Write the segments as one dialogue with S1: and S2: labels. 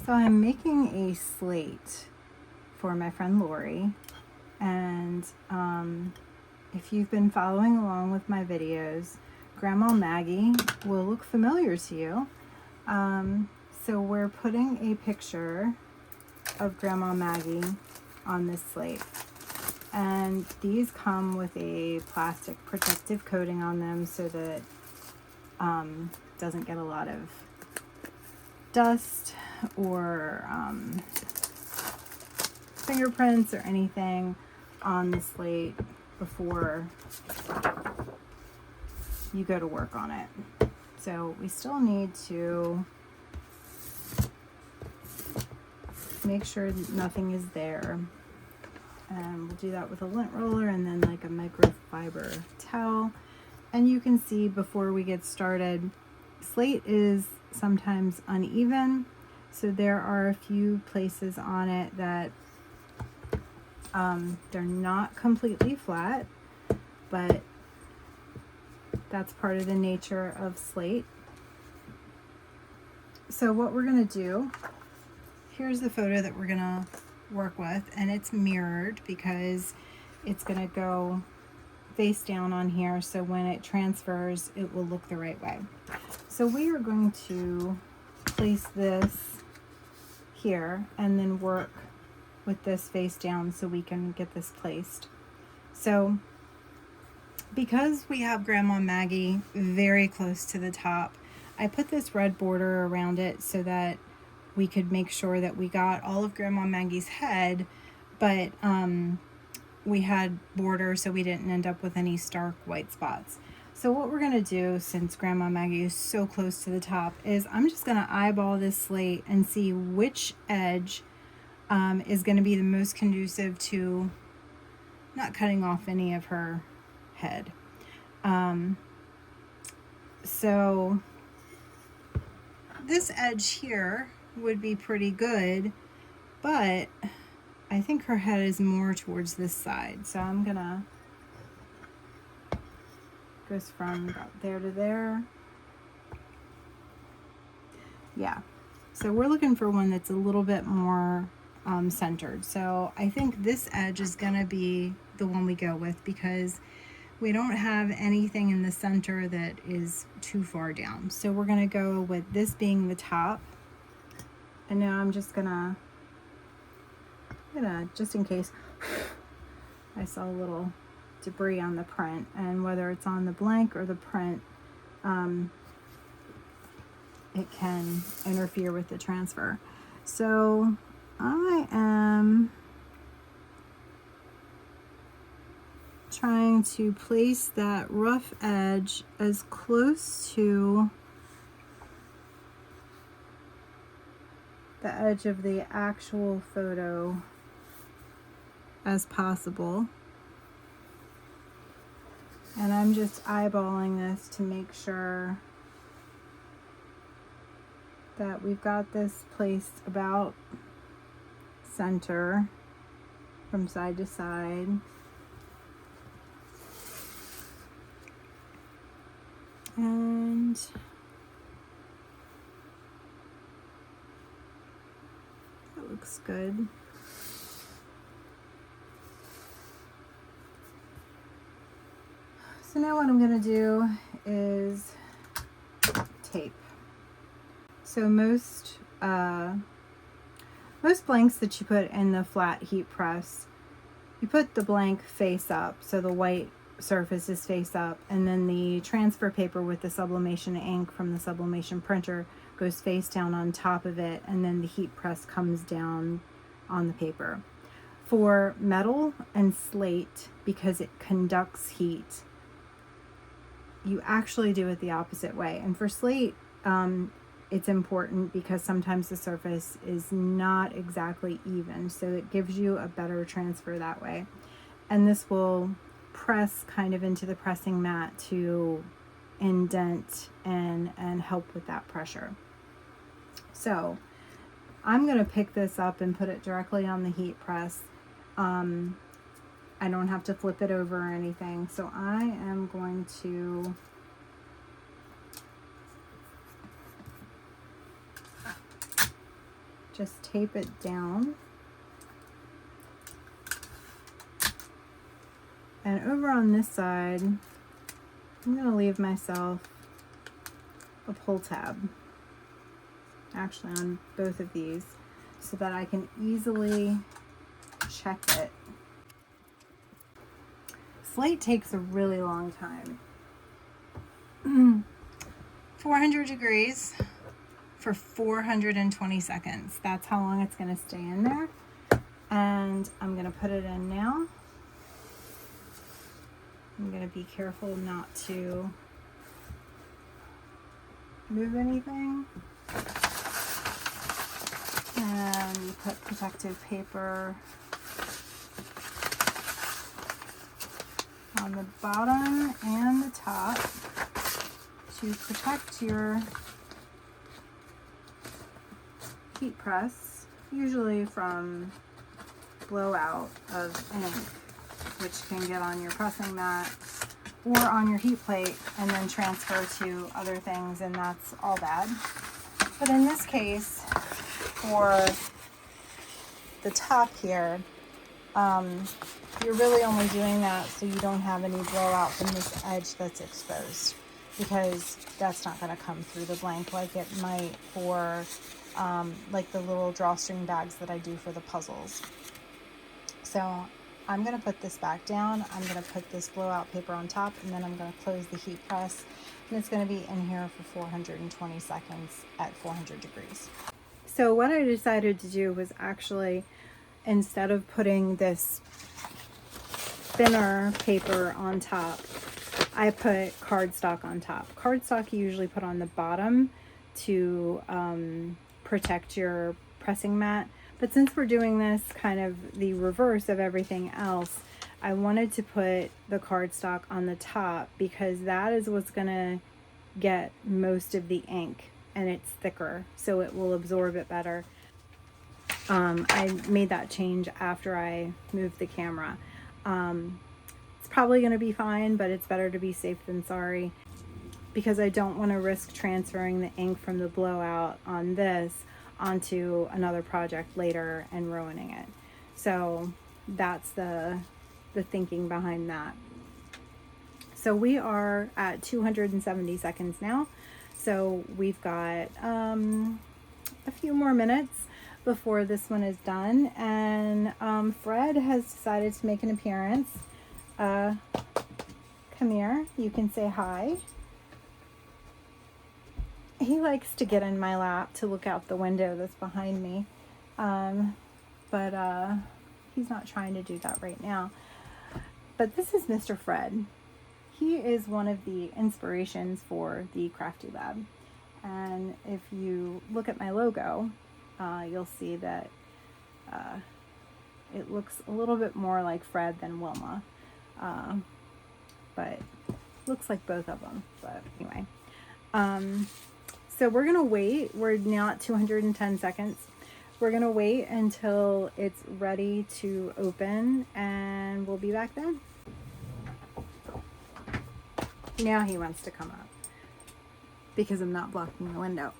S1: So I'm making a slate for my friend Lori, and if you've been following along with my videos, Grandma Maggie will look familiar to you. So we're putting a picture of Grandma Maggie on this slate, and these come with a plastic protective coating on them so that doesn't get a lot of dust or fingerprints or anything on the slate before you go to work on it. So we still need to make sure that nothing is there, and we'll do that with a lint roller and then like a microfiber towel. And you can see before we get started, slate is sometimes uneven, so there are a few places on it that they're not completely flat, but that's part of the nature of slate. So what we're going to do, here's the photo that we're going to work with, and it's mirrored because it's going to go face down on here, so when it transfers it will look the right way. So we are going to place this here and then work with this face down so we can get this placed. So because we have Grandma Maggie very close to the top, I put this red border around it so that we could make sure that we got all of Grandma Maggie's head, but we had border so we didn't end up with any stark white spots. So what we're going to do, since Grandma Maggie is so close to the top, is I'm just going to eyeball this slate and see which edge is going to be the most conducive to not cutting off any of her head. So this edge here would be pretty good, but I think her head is more towards this side. So I'm gonna goes from about there to there. Yeah, so we're looking for one that's a little bit more centered. So I think this edge is gonna be the one we go with because we don't have anything in the center that is too far down. So we're gonna go with this being the top. And now I'm just gonna just in case I saw a little debris on the print, and whether it's on the blank or the print, it can interfere with the transfer. So I am trying to place that rough edge as close to the edge of the actual photo as possible. And I'm just eyeballing this to make sure that we've got this placed about center from side to side. And that looks good. So now what I'm going to do is tape. So most blanks that you put in the flat heat press, you put the blank face up, so the white surface is face up, and then the transfer paper with the sublimation ink from the sublimation printer goes face down on top of it, and then the heat press comes down on the paper. For metal and slate, because it conducts heat, you actually do it the opposite way. And for slate, it's important because sometimes the surface is not exactly even, so it gives you a better transfer that way. And this will press kind of into the pressing mat to indent and help with that pressure. So I'm going to pick this up and put it directly on the heat press. I don't have to flip it over or anything. So I am going to just tape it down. And over on this side, I'm going to leave myself a pull tab, actually on both of these, so that I can easily check it. Slate takes a really long time. 400 degrees for 420 seconds. That's how long it's going to stay in there. And I'm going to put it in now. I'm going to be careful not to move anything. And put protective paper on the bottom and the top to protect your heat press, usually from blowout of ink, which can get on your pressing mat or on your heat plate and then transfer to other things, and that's all bad. But in this case, for the top here, you're really only doing that so you don't have any blowout from this edge that's exposed, because that's not going to come through the blank like it might for like the little drawstring bags that I do for the puzzles. So I'm going to put this back down. I'm going to put this blowout paper on top, and then I'm going to close the heat press, and it's going to be in here for 420 seconds at 400 degrees. So what I decided to do was actually, instead of putting this thinner paper on top, I put cardstock on top. Cardstock you usually put on the bottom to protect your pressing mat. But since we're doing this kind of the reverse of everything else, I wanted to put the cardstock on the top because that is what's going to get most of the ink, and it's thicker, so it will absorb it better. I made that change after I moved the camera. It's probably going to be fine, but it's better to be safe than sorry, because I don't want to risk transferring the ink from the blowout on this onto another project later and ruining it. So that's the thinking behind that. So we are at 270 seconds now. So we've got a few more minutes before this one is done. And Fred has decided to make an appearance. Come here, you can say hi. He likes to get in my lap to look out the window that's behind me. But he's not trying to do that right now. But this is Mr. Fred. He is one of the inspirations for the Crafty Lab. And if you look at my logo, you'll see that it looks a little bit more like Fred than Wilma. But looks like both of them. But anyway. So we're going to wait. We're now at 210 seconds. We're going to wait until it's ready to open, and we'll be back then. Now he wants to come up because I'm not blocking the window.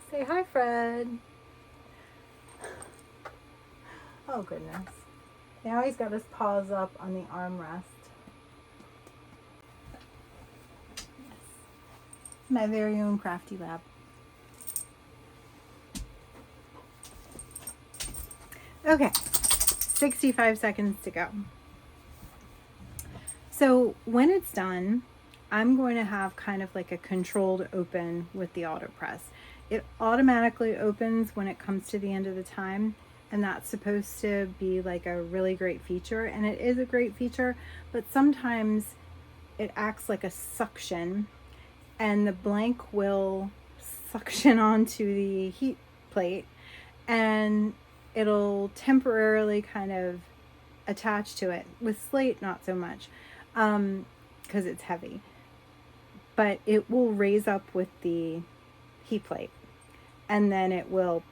S1: Say hi, Fred. Oh, goodness. Now he's got his paws up on the armrest. Yes. My very own Crafty Lab. Okay, 65 seconds to go. So when it's done, I'm going to have kind of like a controlled open with the AutoPress. It automatically opens when it comes to the end of the time, and that's supposed to be like a really great feature, and it is a great feature, but sometimes it acts like a suction, and the blank will suction onto the heat plate, and it'll temporarily kind of attach to it. With Slate, not so much, because it's heavy, but it will raise up with the heat plate, and then it will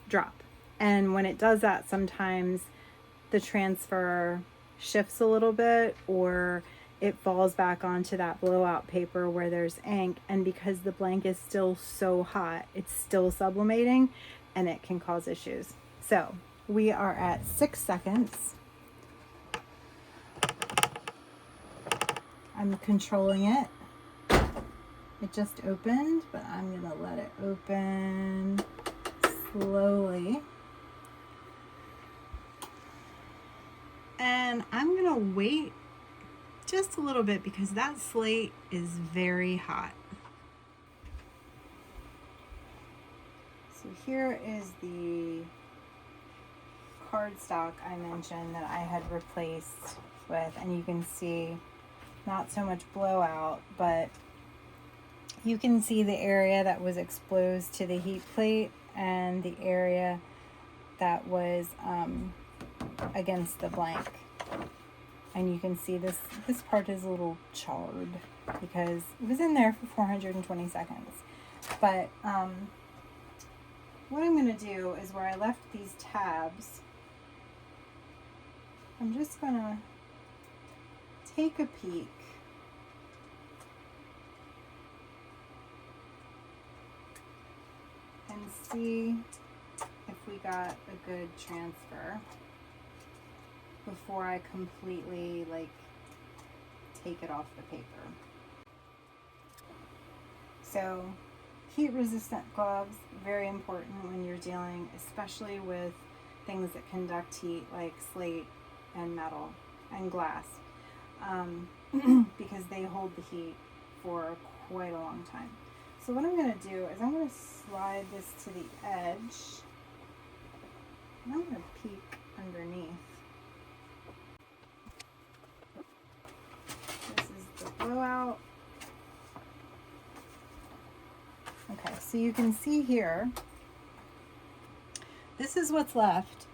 S1: drop. And when it does that, sometimes the transfer shifts a little bit, or it falls back onto that blowout paper where there's ink, and because the blank is still so hot, it's still sublimating and it can cause issues. So we are at 6 seconds. I'm controlling it. It just opened, but I'm gonna let it open slowly. And I'm gonna wait just a little bit because that slate is very hot. So here is the cardstock I mentioned that I had replaced with, and you can see not so much blowout, but you can see the area that was exposed to the heat plate and the area that was against the blank. And you can see this part is a little charred because it was in there for 420 seconds. But what I'm going to do is where I left these tabs, I'm just going to take a peek and see if we got a good transfer before I completely take it off the paper. So heat resistant gloves, very important when you're dealing especially with things that conduct heat like slate and metal and glass, because they hold the heat for quite a long time. So what I'm going to do is I'm going to slide this to the edge, and I'm going to peek underneath. This is the blowout. Okay, so you can see here, this is what's left.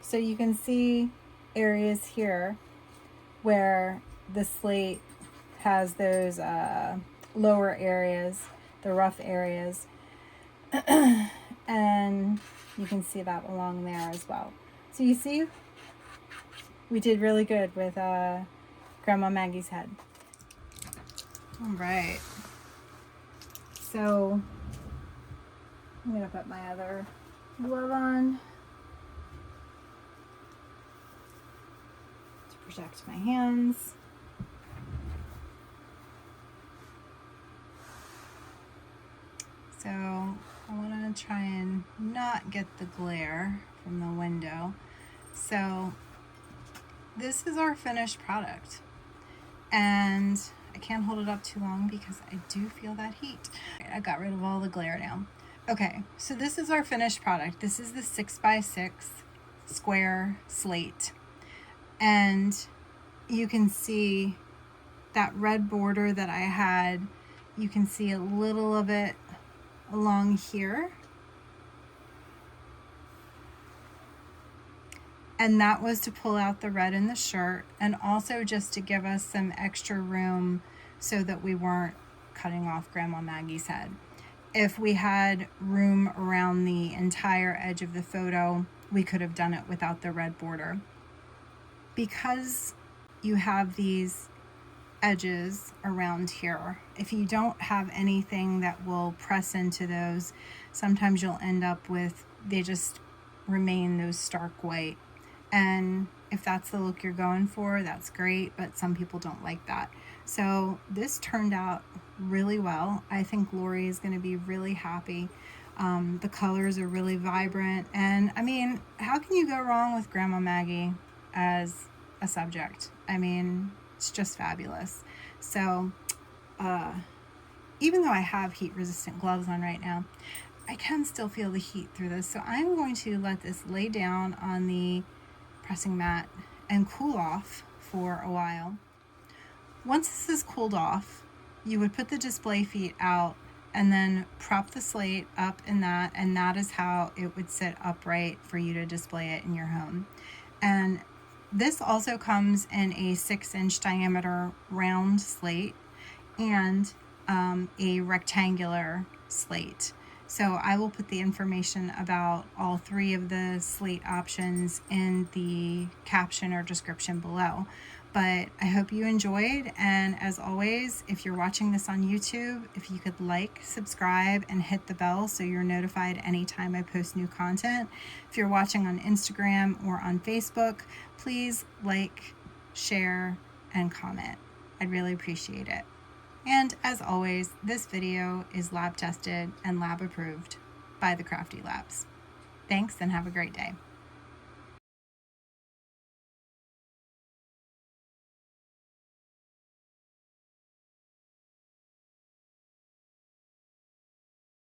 S1: So you can see areas here where the slate has those lower areas, the rough areas, and you can see that along there as well. So you see, we did really good with Grandma Maggie's head. All right, so I'm gonna put my other glove on to protect my hands. So I want to try and not get the glare from the window. So this is our finished product, and I can't hold it up too long because I do feel that heat. I got rid of all the glare now. Okay, so this is our finished product. This is the 6x6 square slate, and you can see that red border that I had. You can see a little of it along here, and that was to pull out the red in the shirt, and also just to give us some extra room so that we weren't cutting off Grandma Maggie's head. If we had room around the entire edge of the photo, we could have done it without the red border. Because you have these edges around here, if you don't have anything that will press into those, sometimes you'll end up with, they just remain those stark white. And if that's the look you're going for, that's great, but some people don't like that. So this turned out really well. I think Lori is going to be really happy. The colors are really vibrant, and I mean, how can you go wrong with Grandma Maggie as a subject? I mean, it's just fabulous. So even though I have heat resistant gloves on right now, I can still feel the heat through this. So I'm going to let this lay down on the pressing mat and cool off for a while. Once this is cooled off, you would put the display feet out and then prop the slate up in that, and that is how it would sit upright for you to display it in your home. And this also comes in a 6-inch diameter round slate and a rectangular slate. So I will put the information about all 3 of the Slate options in the caption or description below. But I hope you enjoyed, and as always, if you're watching this on YouTube, if you could like, subscribe, and hit the bell so you're notified anytime I post new content. If you're watching on Instagram or on Facebook, please like, share, and comment. I'd really appreciate it. And as always, this video is lab tested and lab approved by the Crafty Labs. Thanks and have a great day.